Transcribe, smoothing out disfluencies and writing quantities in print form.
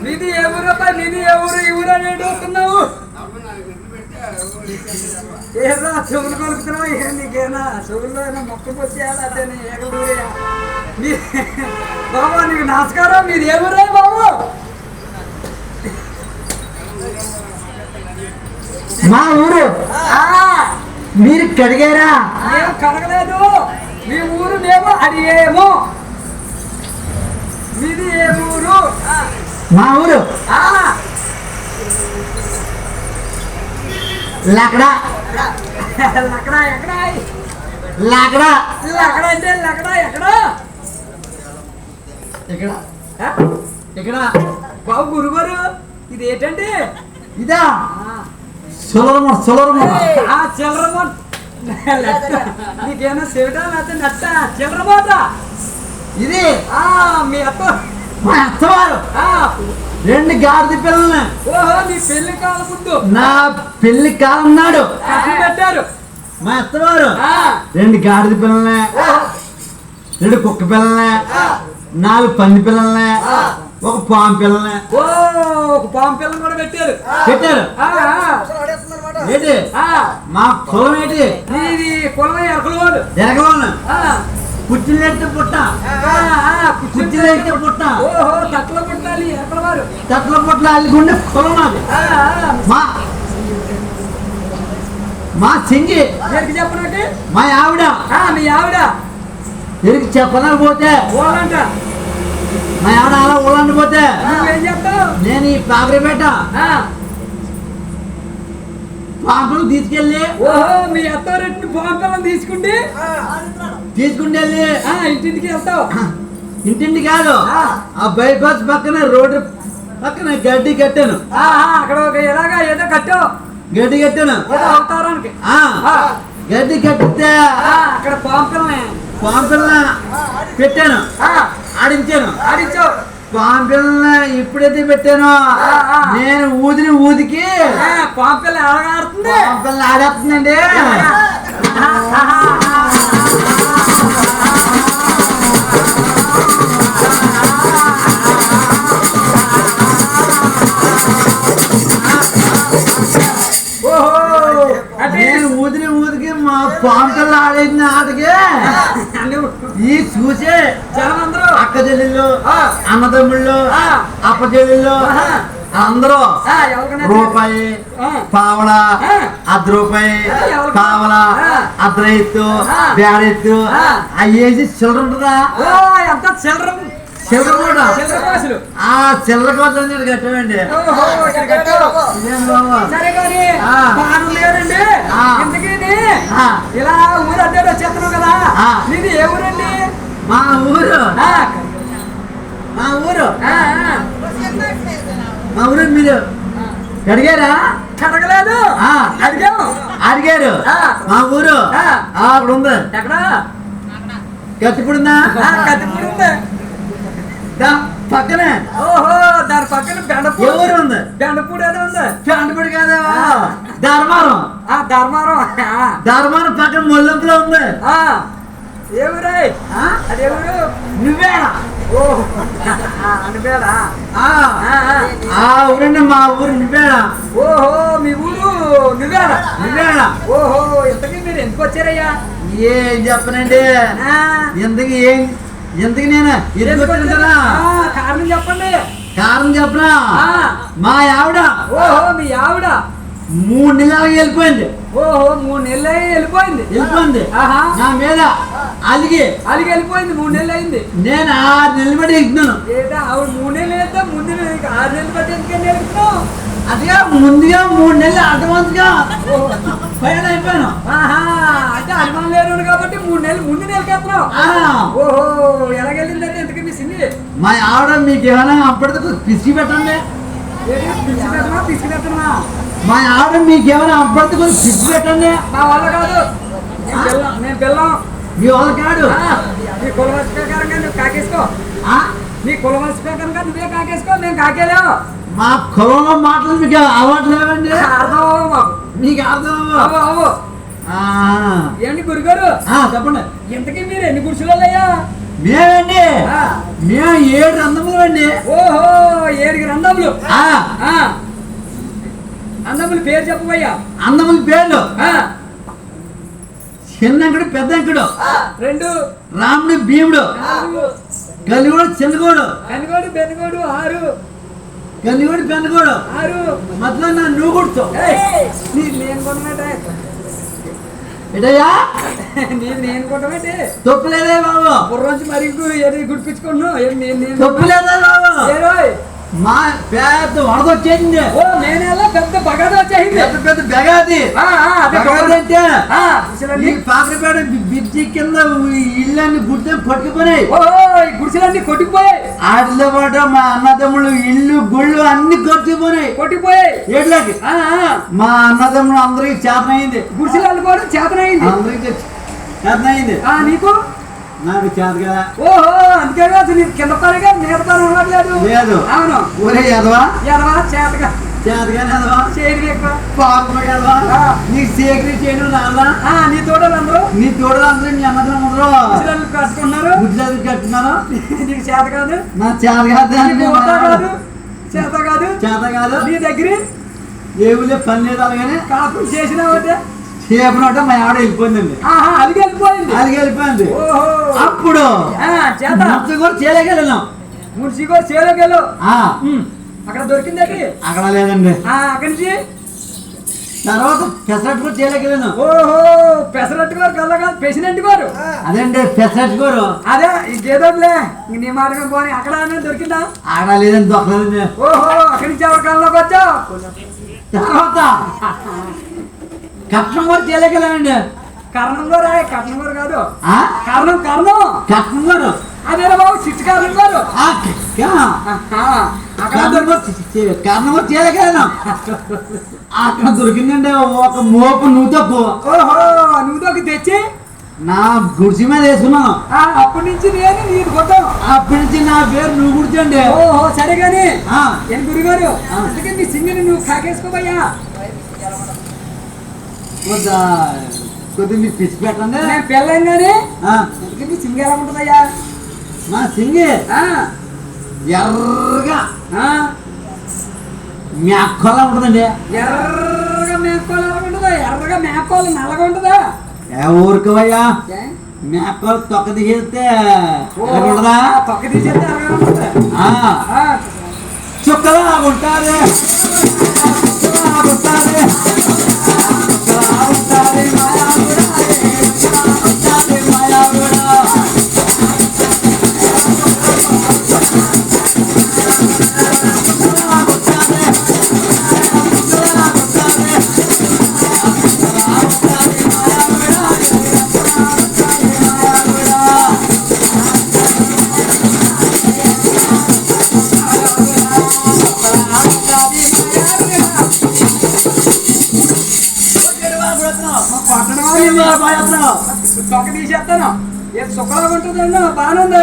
నిధి ఎవరబ్బా నిధి ఎవరు ఎవరు అని అడుగుతున్నావు ఏదో చెవులు కొలుపుతున్నావు నీకేనా చెవుల్లో మొక్కకు వచ్చేయాలి అదే ఏకూరియా బాబా నీకు నమస్కారం మీరు ఎవరే బాబు మా ఊరు మీరు కడిగారా మేము కడగలేదు మీ ఊరు మేము అడిగేమో మీది ఏ ఊరు మా ఊరు లకడా లకడా ఎక్కడా లకడా లకడా అంటే లకడా ఎక్కడా ఇక్కడ ఇక్కడ బాబు గురుగారు ఇది ఏంటండి ఇదా సొలరమ సొలరమ చిల్లరమోట నీకేమో చెవిటా లేకపోతే నట్ట చిల్లరమోట ఇది మీ అత్త మా అత్తవారు 2 గాడిద పిల్లల్ని ఓహో నీ పెళ్లి కాలం ముందు నా పెళ్లి కాలం నాడు పెట్టారు మా అత్తవారు 2 గాడిద పిల్లల్ని 2 కుక్క పిల్లల్ని 4 పంది పిల్లల్ని 1 పాము పిల్లల్ని ఒక పాము పిల్లని కూడా పెట్టారు ఏంటి మా కులం ఏంటి ఇది కులం ఎరకలవాడు ఎరగలను కుర్చీలెట్టే పుట్ట కుర్చీలెట్టే పుట్ట ఓహో తక్కువ పుట్టాలి ఎరకలవారు తక్కువ పుట్ల అల్లుకుంటే కులం అది మా సింగి ఎరికి చెప్పనంటే మా ఆవిడ మీ ఆవిడ ఎరికి చెప్పలేకపోతే ఓలంట మా ఆవిడ అలా ఊళ్ళండిపోతే నువ్వేం చెప్తావు నేను ఈ పాకరిపేట పాపలు తీసుకెళ్ళి ఓహో మీ అత్తారెడ్డి పాము పిల్లని తీసుకుంటే వెళ్ళి ఇంటింటికి వెళ్తావు ఇంటింటి కాదు ఆ బైపాస్ పక్కన రోడ్డు పక్కన గడ్డి కట్టాను అక్కడ ఒక ఎలాగా ఏదో కట్టావు గడ్డి కట్టాను అవతారానికి గడ్డి కట్టితే అక్కడ పాము పిల్ల పెట్టాను ఆడించాను ఆడించావు పాము పిల్ల ఎప్పుడైతే పెట్టానో నేను ఊదికి పాము పిల్ల ఎలాగాడుతుంది పాము పిల్ల ఆడేస్తుందండి నేను ఊదికి మా పాము పిల్ల ఆడేసిన ఆటకి ఈ చూసే జనమందరూ అక్క చెల్లెళ్ళు అన్నదమ్ముళ్ళు అప్ప చెల్లెళ్ళు అందరూ రూపాయి పావల ₹1 పావల అర్ధరైతు బేడెత్తు అయ్యేసి చిల్లర ఉంటుందా ఎంత చిల్లర చిల్లర కూడా ఆ చిల్లర కోసం కట్టమండి ఇలా ఊరు అడ్డే వచ్చేస్తున్నావు కదా నీది ఏ ఊరండి మా ఊరు మీరు అడిగారా కడగలేదు అడిగారు మా ఊరు అక్కడ ఉంది ఎక్కడ కత్తిపూడుందా కత్తిపూడి పక్కనే ఓహో దాని పక్కన బెండపూడి ఎవరు ఉంది బెండపూడి ఏదో ఉంది బెండపూడి కాదా ధర్మారం ధర్మారం పక్కన మొల్లంపులో ఉంది ఏ ఊరాయ్ అదే ఊరు నువ్వేడా నువ్వేడా ఊరండి మా ఊరు నువ్వేడా ఓహో మీ ఊరు నువ్వేడా ఓహో ఇంతకీ మీరు ఎందుకు వచ్చారయ్యా ఏం చెప్పనండి ఎందుకు నేను కారణం చెప్పండి కారణం చెప్పనా మా ఆవిడ ఓహో మీ ఆవిడ 3 నెలలు వెళ్ళిపోయింది ఓహో 3 నెలలు వెళ్ళిపోయింది నా మీద అలిగి వెళ్ళిపోయింది 3 నెలలు అయింది నేను 6 నెలలు బట్టి ఎక్కినాను ఆవిడ 3 నెలలు అయితే ముందు 6 నెలలు బట్టి ఎందుకని వెళ్తున్నావు అదిగా ముందుగా 3 నెలలు అడ్వాన్స్గా పైన అయిపోయాను అంటే అనుమానం లేరు కాబట్టి 3 నెలలు ముందు నెలకెళ్తున్నావు ఓహో ఎలాగెళ్ళిందంటే ఎందుకు మీ సింగి మా ఆవిడ మీకు ఏమైనా అప్పటికి పిసికి పెట్టండి తీసుకునేస్తున్నా మా ఆవిడ మీకేమైనా అప్పటి కొంచెం పిచ్చి పెట్టండి. నా వల్ల కాదు. నేను పిల్లం. మీ వాళ్ళ కాడు. నీ కులవలస ప్రకారంగా నువ్వు కాకేసుకో. నీ కులవలస ప్రకారంగా నువ్వే కాకేసుకో. నేను కాకేలేవు. మా కులంలో మాటలు మీకు అలవాటు లేవండి. అర్థం అవ్వవు మాకు. మీకు అర్థం అవ్వు అవ్వు. ఏంటి గురుగారు చెప్పండి. ఇంతకీ మీరు ఎన్ని గుడిసెలయ్యా? మేమండి మేము 7 రంధములు అండి. ఓహో 7 రంధములు. అందముల పేరు చెప్పబోయ్యా. అందముల పేర్లు చిన్నంకుడు పెద్దంకుడు 2 రాముడు భీముడు కలిగోడు చిన్నగోడు కనిగోడు బెనగోడు 6 కలిగోడు పెన్నగోడు 6 మధ్యలో నా నువ్వు కొడుతావు. నేను కొన్నట్టే ఎటయ్యా నీది నేను కొట్టమంటే తొప్పులేదే బాబు. బుర్రోంచి మరి గుడిపించుకున్నావు. తొప్పులేదే బాబు. మా పెద్ద వరద వచ్చేసింది. ఓ నేనేలా పెద్ద బగాది వచ్చేసింది. పెద్ద బెగాది అంటే పాకరపేట బిడ్జి కింద ఇళ్ళన్ని గుడ్డ కొట్టుకుపోయినాయి. ఓ ఈ గుడిసెలన్నీ కొట్టుకుపోయాయి. వాటితో పాటు మా అన్నదమ్ములు ఇల్లు గుళ్ళు అన్ని కొట్టుకుపోయాయి. ఏట్లకి మా అన్నదమ్ములు అందరికి చేతనైంది. గుడిసెలు అల్లుకోవడం చేతనైంది. అందరికి చేతనైంది. నీకు నాకు చేత కదా. ఓహో అందుకే కాదు నీకు కింద పనిగా నేర్పని ఉండట్లేదు. లేదు. అవును. ఊరే ఎదవా ఎదవా చేతగా చేతగానే ఎదవా చేయరు ఎక్కువ పాపం ఎదవా నీకు సేకరి చేయడం రాదా? నీ తోటలు అందరూ నీ తోటలు అందరూ నీ అన్నదమ్ములు కట్టుకున్నారు. గుడ్లు కట్టుకున్నారు. నీకు చేత కాదు. నా చేత కాదు. చేత కాదు. చేత కాదు. నీ దగ్గర ఏవులే పని లేదు. అలాగనే కాపు చేసినావంటే చేపనోట మా ఆవిడ వెళ్ళిపోయిందండి. అది వెళ్ళిపోయింది. అప్పుడు మున్సి కూడా చేయలేకెళ్ళాం. మున్సి కూడా చేయలేకెళ్ళు. అక్కడ దొరికిందండి. అక్కడ లేదండి. అక్కడి నుంచి తర్వాత పెసరట్టు కూడా చేయలేకెళ్ళాను. ఓహో పెసరట్టు గారు కల్లా కాదు ప్రెసిడెంట్ గారు. అదేండి పెసరట్టు గారు. అదే ఇంకేదోలే నీ మాట పోనీ. అక్కడ దొరికిందా? అక్కడ లేదండి. దొరకలేదండి. ఓహో అక్కడి నుంచి ఎవరి కాలంలోకి వచ్చావు? తర్వాత కట్నం కూడా చేయలేకెళ్ళానండి. కర్ణం గారు. కట్నం గారు కాదు. కర్ణం కట్నం గారు. అదే బాబు చిట్టు కర్ణం గారు. కర్ణం కూడా చేయలేకెళ్ళాను. అక్కడ దొరికిందండి ఒక మోపు నువ్వు తప్పు. ఓహో నువ్వు తొక్కి తెచ్చి నా గుడిసి మీద వేసుకున్నాను. అప్పటి నుంచి నేను నీకు కొట్టాను. అప్పటి నుంచి నా పేరు నువ్వు గుర్తండి. ఓహో సరే గాని ఏం గురుగారు అందుకే నీ సింగిని నువ్వు కాకేసుకోబోయ్యా. కొద్దిగా మీరు పిచ్చి పెట్టండి. నేను పెళ్ళాను కానీ అందుకే నీ సింగి ఎలా ఉంటుందయ్యా? మా సింగి ఎర్రగా మేకోలా ఉంటుందండి. ఎర్రగా మేకోలు ఎలా ఉంటుందా? ఎర్రగా మేకోలు నల్లగా ఉంటుందా? ఊరుకోవయ్యా. మేకోలు తొక్క తీసేస్తే ఉంటుందా? తొక్క తీసేస్తే ఎర్రగా ఉంటుంది. చుక్కలా ఉంటారు. తొక్క తీసేస్తాను. సుఖలాగా ఉంటుంది బాగానే ఉంది.